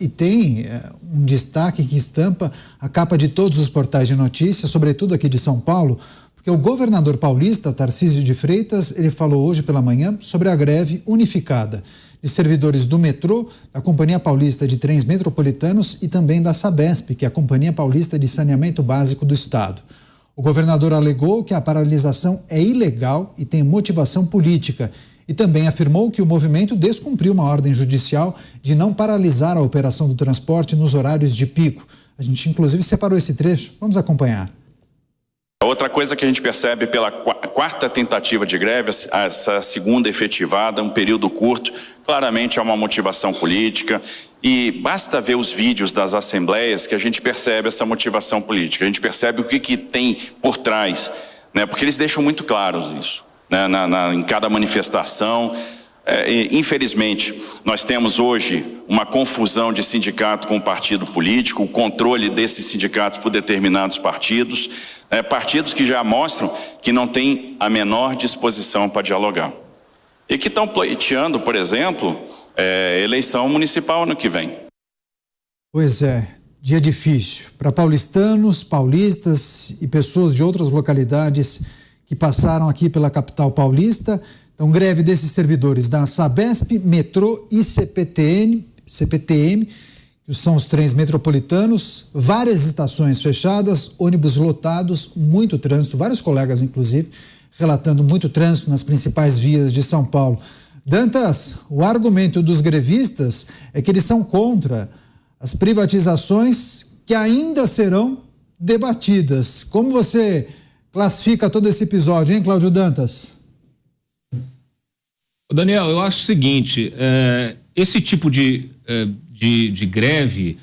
E tem um destaque que estampa a capa de todos os portais de notícias, sobretudo aqui de São Paulo, porque o governador paulista, Tarcísio de Freitas, ele falou hoje pela manhã sobre a greve unificada de servidores do metrô, da Companhia Paulista de Trens Metropolitanos e também da Sabesp, que é a Companhia Paulista de Saneamento Básico do Estado. O governador alegou que a paralisação é ilegal e tem motivação política e também afirmou que o movimento descumpriu uma ordem judicial de não paralisar a operação do transporte nos horários de pico. A gente, inclusive, separou esse trecho. Vamos acompanhar. Outra coisa que a gente percebe pela quarta tentativa de greve, essa segunda efetivada, um período curto, claramente é uma motivação política e basta ver os vídeos das assembleias que a gente percebe essa motivação política, a gente percebe o que tem por trás, né? Porque eles deixam muito claros isso, né? Em cada manifestação. Infelizmente, nós temos hoje uma confusão de sindicato com partido político, o controle desses sindicatos por determinados partidos, partidos que já mostram que não têm a menor disposição para dialogar. E que estão pleiteando, por exemplo, eleição municipal ano que vem. Pois é, dia difícil para paulistanos, paulistas e pessoas de outras localidades que passaram aqui pela capital paulista. Então, greve desses servidores da Sabesp, Metrô e CPTM, que são os trens metropolitanos, várias estações fechadas, ônibus lotados, muito trânsito, vários colegas, inclusive, relatando muito trânsito nas principais vias de São Paulo. Dantas, o argumento dos grevistas é que eles são contra as privatizações que ainda serão debatidas. Como você classifica todo esse episódio, hein, Cláudio Dantas? Daniel, eu acho o seguinte, esse tipo de greve,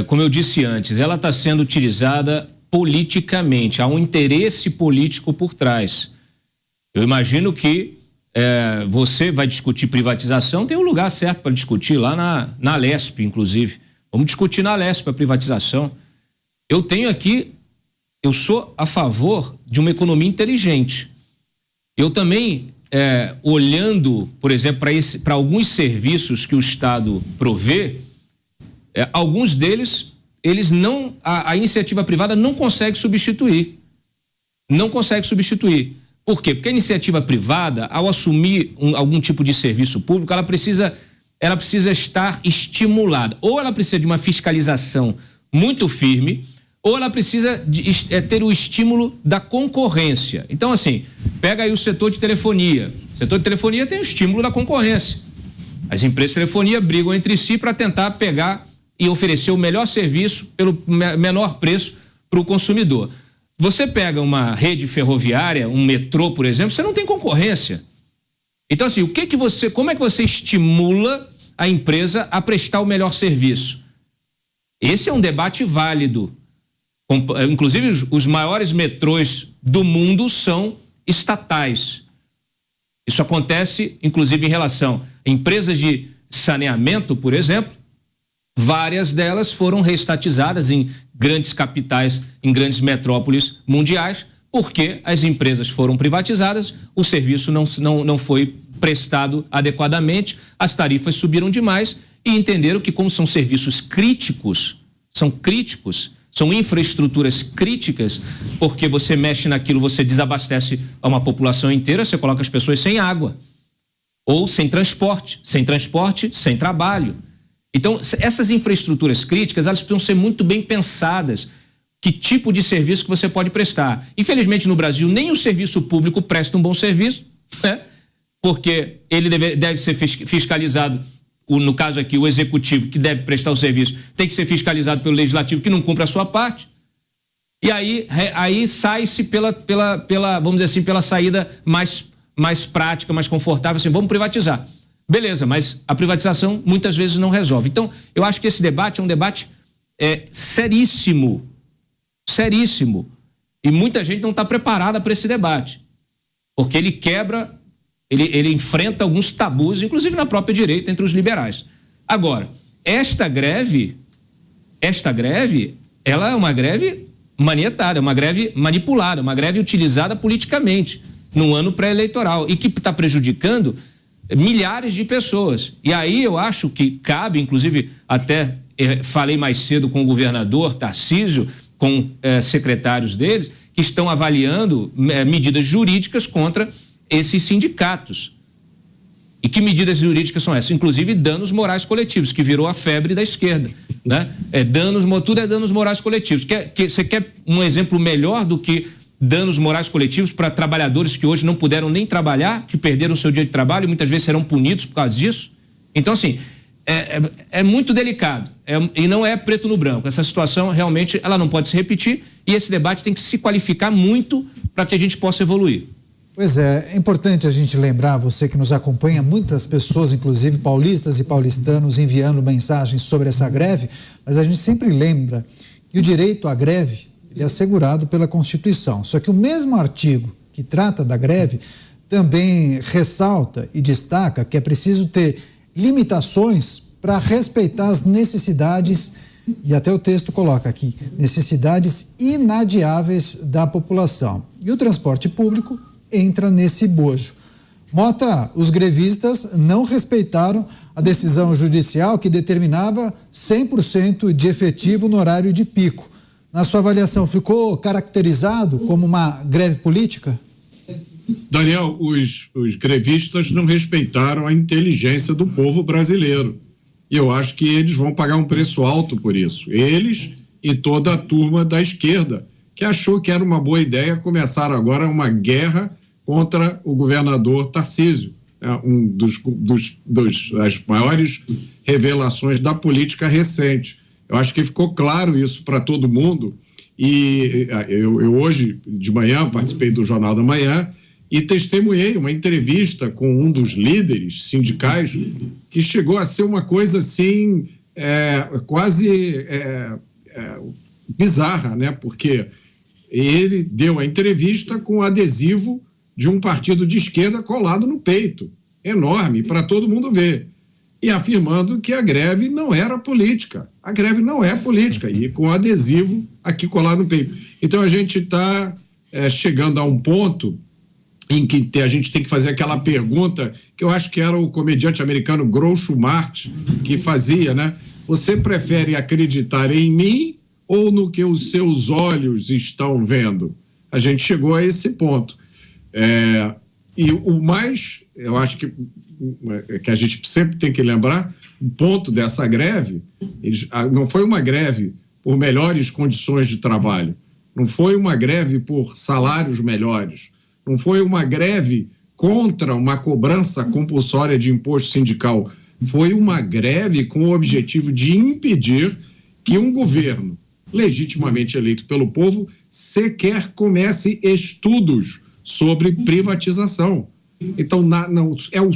como eu disse antes, ela está sendo utilizada politicamente, há um interesse político por trás. Eu imagino que você vai discutir privatização, tem um lugar certo para discutir, lá na Lesp, inclusive. Vamos discutir na Lesp a privatização. Eu sou a favor de uma economia inteligente. Eu também... olhando, por exemplo, para alguns serviços que o Estado provê, alguns deles, a iniciativa privada não consegue substituir. Não consegue substituir. Por quê? Porque a iniciativa privada, ao assumir algum tipo de serviço público, ela precisa estar estimulada. Ou ela precisa de uma fiscalização muito firme, ou ela precisa ter o estímulo da concorrência. Então, assim, pega aí o setor de telefonia. O setor de telefonia tem o estímulo da concorrência. As empresas de telefonia brigam entre si para tentar pegar e oferecer o melhor serviço pelo menor preço para o consumidor. Você pega uma rede ferroviária, um metrô, por exemplo, você não tem concorrência. Então, assim, como é que você estimula a empresa a prestar o melhor serviço? Esse é um debate válido. Inclusive, os maiores metrôs do mundo são estatais. Isso acontece, inclusive, em relação a empresas de saneamento, por exemplo. Várias delas foram reestatizadas em grandes capitais, em grandes metrópoles mundiais, porque as empresas foram privatizadas, o serviço não foi prestado adequadamente, as tarifas subiram demais e entenderam que, como são serviços críticos, são infraestruturas críticas, porque você mexe naquilo, você desabastece a uma população inteira, você coloca as pessoas sem água, ou sem transporte, sem trabalho. Então, essas infraestruturas críticas, elas precisam ser muito bem pensadas, que tipo de serviço que você pode prestar. Infelizmente, no Brasil, nem o serviço público presta um bom serviço, né? Porque ele deve ser fiscalizado. No caso aqui, o executivo, que deve prestar o serviço, tem que ser fiscalizado pelo legislativo, que não cumpre a sua parte. E aí sai-se pela, vamos dizer assim, pela saída mais prática, mais confortável, assim, vamos privatizar. Beleza, mas a privatização muitas vezes não resolve. Então, eu acho que esse debate é um debate seríssimo. E muita gente não está preparada para esse debate. Porque ele enfrenta alguns tabus, inclusive na própria direita, entre os liberais. Agora, esta greve, ela é uma greve manietada, é uma greve manipulada, uma greve utilizada politicamente num ano pré-eleitoral e que está prejudicando milhares de pessoas. E aí eu acho que cabe, inclusive até falei mais cedo com o governador Tarcísio, com secretários deles, que estão avaliando medidas jurídicas contra esses sindicatos. E que medidas jurídicas são essas? Inclusive danos morais coletivos, que virou a febre da esquerda, né? Tudo é danos morais coletivos. Você quer um exemplo melhor do que danos morais coletivos para trabalhadores que hoje não puderam nem trabalhar, que perderam o seu dia de trabalho e muitas vezes serão punidos por causa disso? Então, assim, é muito delicado e não é preto no branco. Essa situação realmente ela não pode se repetir e esse debate tem que se qualificar muito para que a gente possa evoluir. Pois é importante a gente lembrar, você que nos acompanha, muitas pessoas, inclusive paulistas e paulistanos, enviando mensagens sobre essa greve, mas a gente sempre lembra que o direito à greve é assegurado pela Constituição. Só que o mesmo artigo que trata da greve também ressalta e destaca que é preciso ter limitações para respeitar as necessidades, e até o texto coloca aqui, necessidades inadiáveis da população. E o transporte público entra nesse bojo. Mota, os grevistas não respeitaram a decisão judicial que determinava 100% de efetivo no horário de pico. Na sua avaliação, ficou caracterizado como uma greve política? Daniel, os grevistas não respeitaram a inteligência do povo brasileiro. E eu acho que eles vão pagar um preço alto por isso. Eles e toda a turma da esquerda, que achou que era uma boa ideia começar agora uma guerra contra o governador Tarcísio, das maiores revelações da política recente. Eu acho que ficou claro isso para todo mundo e eu hoje de manhã participei do Jornal da Manhã e testemunhei uma entrevista com um dos líderes sindicais que chegou a ser uma coisa assim quase bizarra, né? Porque ele deu a entrevista com adesivo de um partido de esquerda colado no peito, enorme, para todo mundo ver, e afirmando que a greve não era política. A greve não é política, e com adesivo aqui colado no peito. Então a gente está chegando a um ponto em que a gente tem que fazer aquela pergunta que eu acho que era o comediante americano Groucho Marx que fazia, né? Você prefere acreditar em mim ou no que os seus olhos estão vendo? A gente chegou a esse ponto. E o mais, eu acho que a gente sempre tem que lembrar, o ponto dessa greve, não foi uma greve por melhores condições de trabalho, não foi uma greve por salários melhores, não foi uma greve contra uma cobrança compulsória de imposto sindical, foi uma greve com o objetivo de impedir que um governo legitimamente eleito pelo povo sequer comece estudos sobre privatização. Então, é o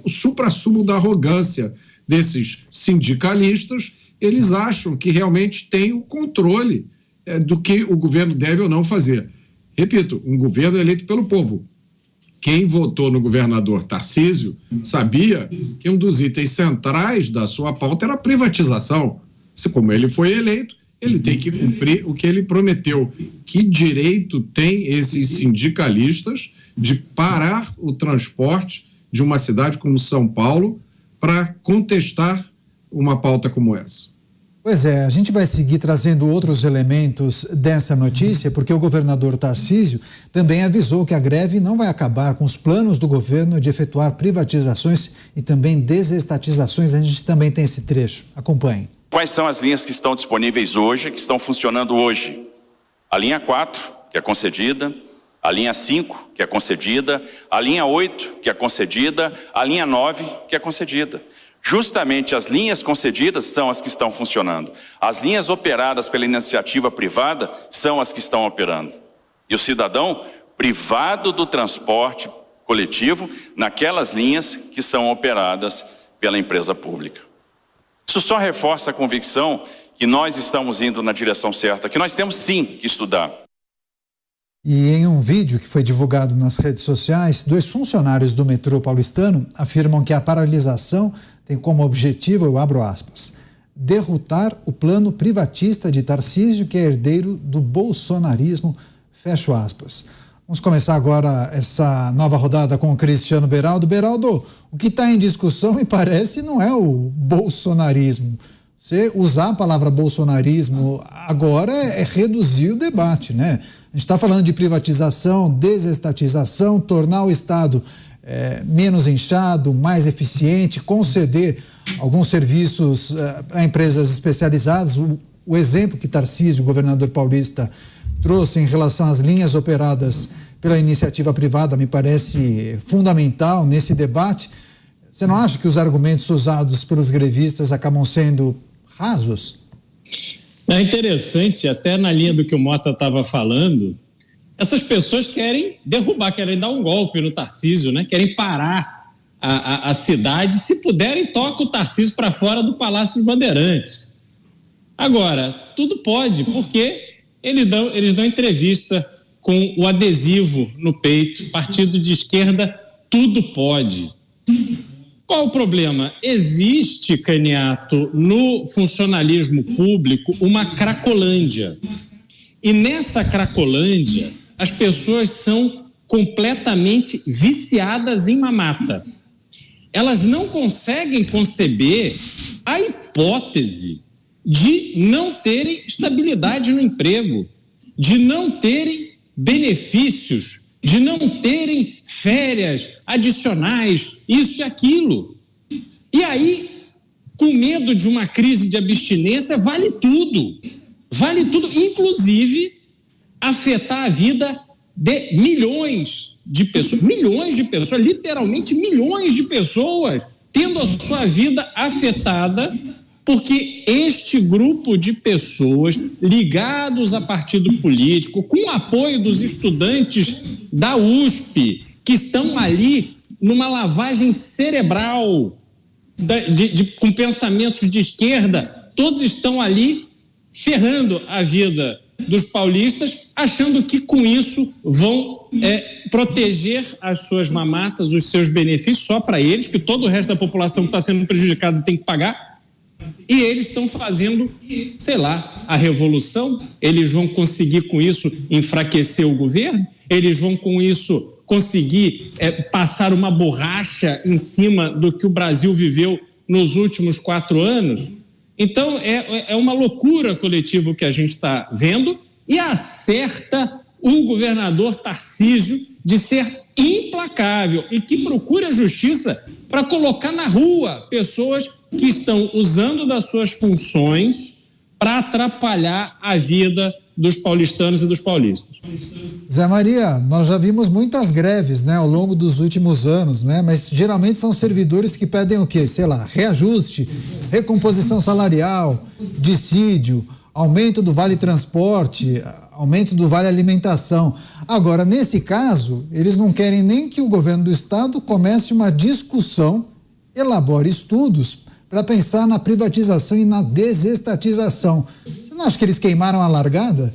suprassumo da arrogância desses sindicalistas. Eles acham que realmente tem o controle do que o governo deve ou não fazer. Repito, um governo eleito pelo povo. Quem votou no governador Tarcísio sabia que um dos itens centrais da sua pauta era a privatização. Como ele foi eleito, ele tem que cumprir o que ele prometeu. Que direito tem esses sindicalistas de parar o transporte de uma cidade como São Paulo para contestar uma pauta como essa? Pois é, a gente vai seguir trazendo outros elementos dessa notícia, porque o governador Tarcísio também avisou que a greve não vai acabar com os planos do governo de efetuar privatizações e também desestatizações. A gente também tem esse trecho. Acompanhe. Quais são as linhas que estão disponíveis hoje, que estão funcionando hoje? A linha 4, que é concedida, a linha 5, que é concedida, a linha 8, que é concedida, a linha 9, que é concedida. Justamente as linhas concedidas são as que estão funcionando. As linhas operadas pela iniciativa privada são as que estão operando. E o cidadão privado do transporte coletivo naquelas linhas que são operadas pela empresa pública. Isso só reforça a convicção que nós estamos indo na direção certa, que nós temos sim que estudar. E em um vídeo que foi divulgado nas redes sociais, 2 funcionários do metrô paulistano afirmam que a paralisação tem como objetivo, eu abro aspas, derrotar o plano privatista de Tarcísio, que é herdeiro do bolsonarismo, fecho aspas. Vamos começar agora essa nova rodada com o Cristiano Beraldo. Beraldo, o que está em discussão, me parece, não é o bolsonarismo. Você usar a palavra bolsonarismo agora é reduzir o debate, né? A gente está falando de privatização, desestatização, tornar o Estado menos inchado, mais eficiente, conceder alguns serviços a empresas especializadas. O exemplo que Tarcísio, o governador paulista, trouxe em relação às linhas operadas pela iniciativa privada me parece fundamental nesse debate. Você não acha que os argumentos usados pelos grevistas acabam sendo rasos? É interessante, até na linha do que o Mota estava falando, essas pessoas querem derrubar, querem dar um golpe no Tarcísio, né? Querem parar a cidade. Se puderem, toca o Tarcísio para fora do Palácio dos Bandeirantes. Agora, tudo pode, porque eles dão entrevista com o adesivo no peito, partido de esquerda, tudo pode. Qual o problema? Existe, Caniato, no funcionalismo público uma cracolândia. E nessa cracolândia, as pessoas são completamente viciadas em mamata. Elas não conseguem conceber a hipótese de não terem estabilidade no emprego, de não terem benefícios, de não terem férias adicionais, isso e aquilo. E aí, com medo de uma crise de abstinência, vale tudo, inclusive afetar a vida de milhões de pessoas, literalmente milhões de pessoas, tendo a sua vida afetada, porque este grupo de pessoas ligados a partido político, com o apoio dos estudantes da USP, que estão ali numa lavagem cerebral, com pensamentos de esquerda, todos estão ali ferrando a vida dos paulistas, achando que com isso vão proteger as suas mamatas, os seus benefícios só para eles, que todo o resto da população que está sendo prejudicado tem que pagar. E eles estão fazendo, sei lá, a revolução. Eles vão conseguir com isso enfraquecer o governo? Eles vão com isso conseguir passar uma borracha em cima do que o Brasil viveu nos últimos 4 anos? Então, é uma loucura coletiva que a gente está vendo, e acerta o governador Tarcísio de ser implacável e que procure a justiça para colocar na rua pessoas que estão usando das suas funções para atrapalhar a vida dos paulistanos e dos paulistas. Zé Maria, nós já vimos muitas greves, né, ao longo dos últimos anos, né, mas geralmente são servidores que pedem o quê? Sei lá, reajuste, recomposição salarial, dissídio, aumento do vale transporte, aumento do vale alimentação. Agora, nesse caso, eles não querem nem que o governo do estado comece uma discussão, elabore estudos para pensar na privatização e na desestatização. Você não acha que eles queimaram a largada?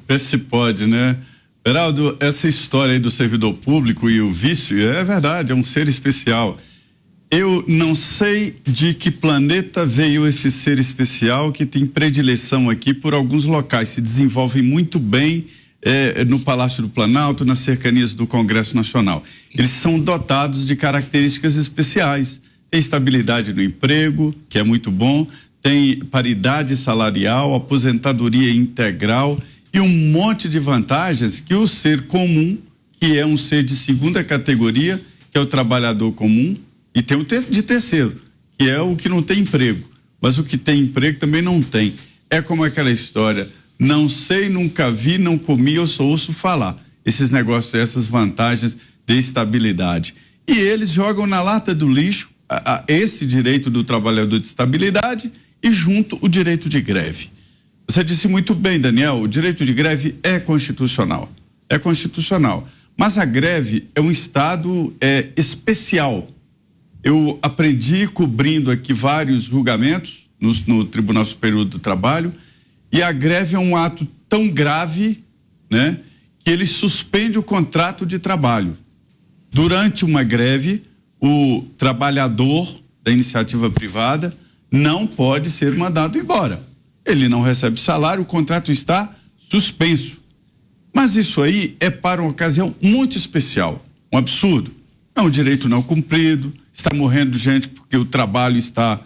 Vê se pode, né? Beraldo, essa história aí do servidor público e o vício, é verdade, é um ser especial. Eu não sei de que planeta veio esse ser especial que tem predileção aqui por alguns locais, se desenvolve muito bem no Palácio do Planalto, nas cercanias do Congresso Nacional. Eles são dotados de características especiais. Tem estabilidade no emprego, que é muito bom, tem paridade salarial, aposentadoria integral e um monte de vantagens que o ser comum, que é um ser de segunda categoria, que é o trabalhador comum, e tem o de terceiro, que é o que não tem emprego, mas o que tem emprego também não tem. É como aquela história, não sei, nunca vi, não comi, eu só ouço falar. Esses negócios, essas vantagens de estabilidade. E eles jogam na lata do lixo esse direito do trabalhador de estabilidade e junto o direito de greve. Você disse muito bem, Daniel, o direito de greve é constitucional. É constitucional. Mas a greve é um estado especial. Eu aprendi cobrindo aqui vários julgamentos no Tribunal Superior do Trabalho, e a greve é um ato tão grave, né, que ele suspende o contrato de trabalho. Durante uma greve, o trabalhador da iniciativa privada não pode ser mandado embora. Ele não recebe salário, o contrato está suspenso. Mas isso aí é para uma ocasião muito especial, um absurdo. É um direito não cumprido, está morrendo gente porque o trabalho está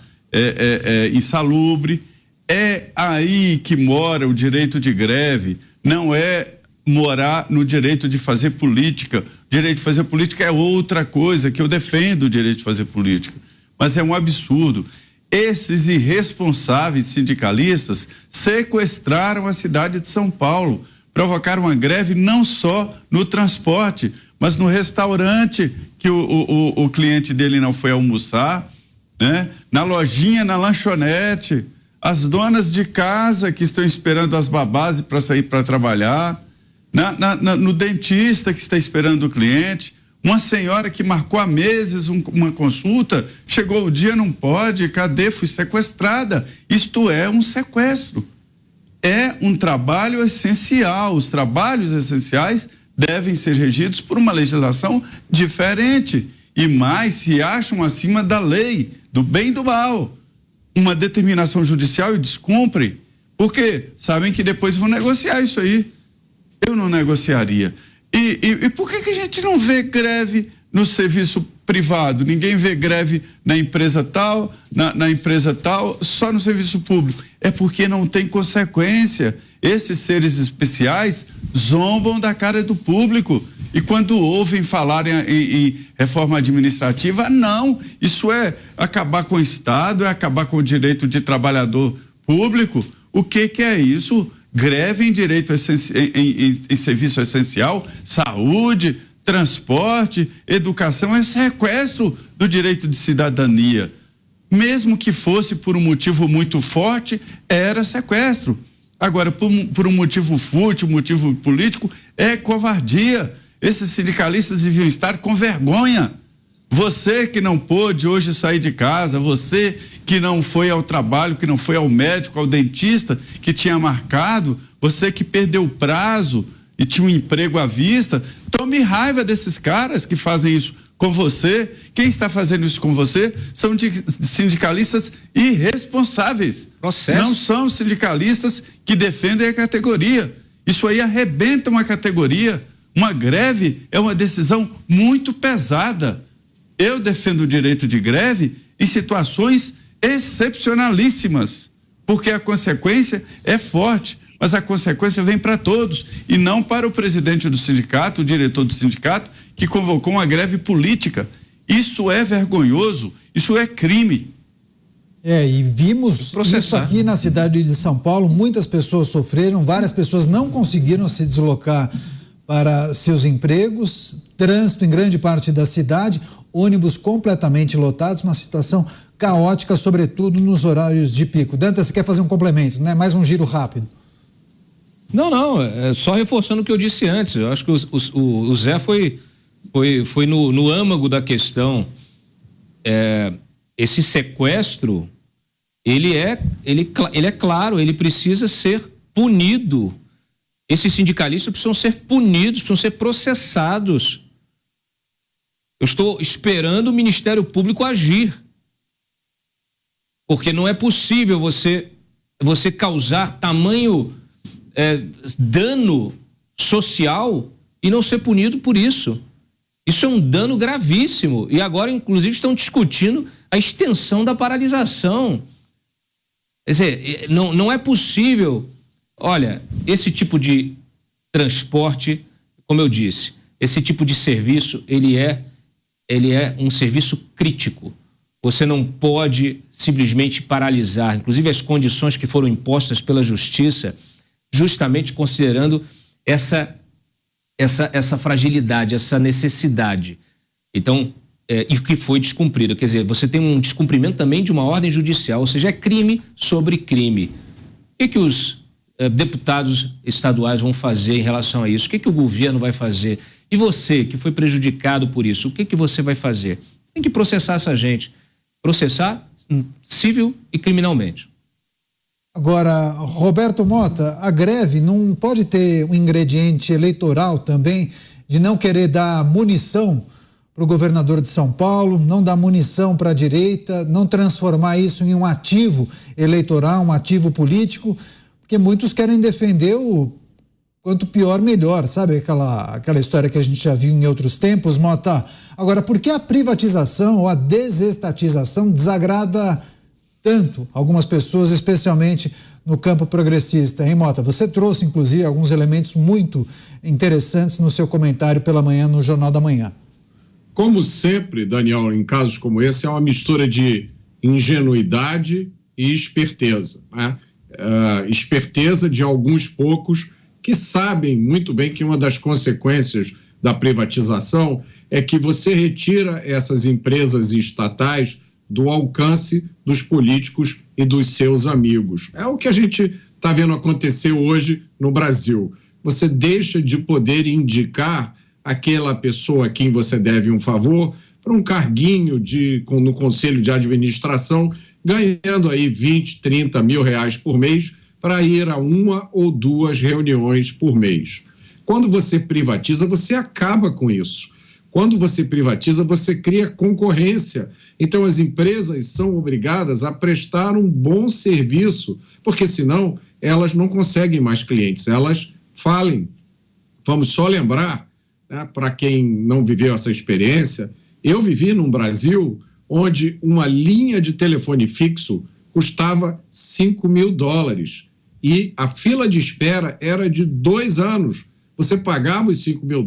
insalubre. É aí que mora o direito de greve, não é morar no direito de fazer política. O direito de fazer política é outra coisa, que eu defendo o direito de fazer política. Mas é um absurdo. Esses irresponsáveis sindicalistas sequestraram a cidade de São Paulo, provocaram uma greve não só no transporte, mas no restaurante que o cliente dele não foi almoçar, né? Na lojinha, na lanchonete, as donas de casa que estão esperando as babás para sair para trabalhar, no dentista que está esperando o cliente, uma senhora que marcou há meses uma consulta, chegou o dia, não pode, cadê? Fui sequestrada. Isto é um sequestro. É um trabalho essencial. Os trabalhos essenciais devem ser regidos por uma legislação diferente e mais se acham acima da lei, do bem e do mal. Uma determinação judicial e descumprem, porque sabem que depois vão negociar isso aí. Eu não negociaria. E por que a gente não vê greve no serviço privado? Ninguém vê greve na empresa tal, na empresa tal, só no serviço público. É porque não tem consequência. Esses seres especiais zombam da cara do público. E quando ouvem falar em reforma administrativa, não. Isso é acabar com o Estado, é acabar com o direito de trabalhador público. O que é isso? Greve em direito em serviço essencial, saúde, transporte, educação, é sequestro do direito de cidadania. Mesmo que fosse por um motivo muito forte, era sequestro. Agora, por um motivo fútil, motivo político, é covardia. Esses sindicalistas deviam estar com vergonha. Você que não pôde hoje sair de casa, você que não foi ao trabalho, que não foi ao médico, ao dentista que tinha marcado, você que perdeu o prazo e tinha um emprego à vista, tome raiva desses caras que fazem isso com você. Quem está fazendo isso com você são sindicalistas irresponsáveis. Processo. Não são sindicalistas que defendem a categoria. Isso aí arrebenta uma categoria. Uma greve é uma decisão muito pesada. Eu defendo o direito de greve em situações excepcionalíssimas, porque a consequência é forte, mas a consequência vem para todos e não para o presidente do sindicato, o diretor do sindicato, que convocou uma greve política. Isso é vergonhoso, isso é crime. E vimos isso aqui na cidade de São Paulo, muitas pessoas sofreram, várias pessoas não conseguiram se deslocar para seus empregos, trânsito em grande parte da cidade, ônibus completamente lotados, uma situação caótica, sobretudo nos horários de pico. Dantas, você quer fazer um complemento, né? Mais um giro rápido. Não, é só reforçando o que eu disse antes. Eu acho que o Zé foi no âmago da questão. Esse sequestro, ele é claro, ele precisa ser punido. Esses sindicalistas precisam ser punidos, precisam ser processados. Eu estou esperando o Ministério Público agir. Porque não é possível você causar tamanho dano social e não ser punido por isso. Isso é um dano gravíssimo. E agora, inclusive, estão discutindo a extensão da paralisação. Quer dizer, não é possível. Olha, esse tipo de transporte, como eu disse, esse tipo de serviço, ele é um serviço crítico. Você não pode simplesmente paralisar, inclusive as condições que foram impostas pela Justiça, justamente considerando essa fragilidade, essa necessidade. Então, e que foi descumprido. Quer dizer, você tem um descumprimento também de uma ordem judicial, ou seja, é crime sobre crime. O que os deputados estaduais vão fazer em relação a isso? O que o governo vai fazer? E você, que foi prejudicado por isso, o que você vai fazer? Tem que processar essa gente. Processar civil e criminalmente. Agora, Roberto Mota, a greve não pode ter um ingrediente eleitoral também de não querer dar munição para o governador de São Paulo, não dar munição para a direita, não transformar isso em um ativo eleitoral, um ativo político, porque muitos querem defender o quanto pior, melhor, sabe? Aquela história que a gente já viu em outros tempos, Mota. Agora, por que a privatização ou a desestatização desagrada tanto algumas pessoas, especialmente no campo progressista, hein, Mota? Você trouxe, inclusive, alguns elementos muito interessantes no seu comentário pela manhã no Jornal da Manhã. Como sempre, Daniel, em casos como esse, é uma mistura de ingenuidade e esperteza, né? Esperteza de alguns poucos que sabem muito bem que uma das consequências da privatização é que você retira essas empresas estatais do alcance dos políticos e dos seus amigos. É o que a gente está vendo acontecer hoje no Brasil. Você deixa de poder indicar aquela pessoa a quem você deve um favor para um carguinho no Conselho de Administração, ganhando aí 20, 30 mil reais por mês para ir a 1 ou 2 reuniões por mês. Quando você privatiza, você acaba com isso. Quando você privatiza, você cria concorrência. Então, as empresas são obrigadas a prestar um bom serviço, porque senão elas não conseguem mais clientes, elas falem. Vamos só lembrar, né, para quem não viveu essa experiência, eu vivi num Brasil onde uma linha de telefone fixo custava $5 mil e a fila de espera era de 2 anos. Você pagava os $5 mil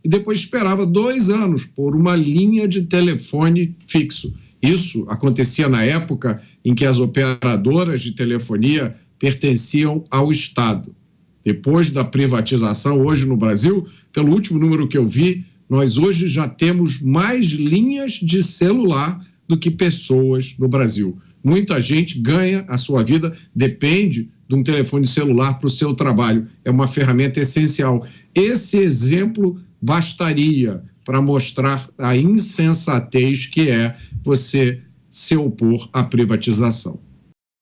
e depois esperava 2 anos por uma linha de telefone fixo. Isso acontecia na época em que as operadoras de telefonia pertenciam ao Estado. Depois da privatização, hoje no Brasil, pelo último número que eu vi, nós hoje já temos mais linhas de celular do que pessoas no Brasil. Muita gente ganha a sua vida, depende de um telefone celular para o seu trabalho. É uma ferramenta essencial. Esse exemplo bastaria para mostrar a insensatez que é você se opor à privatização.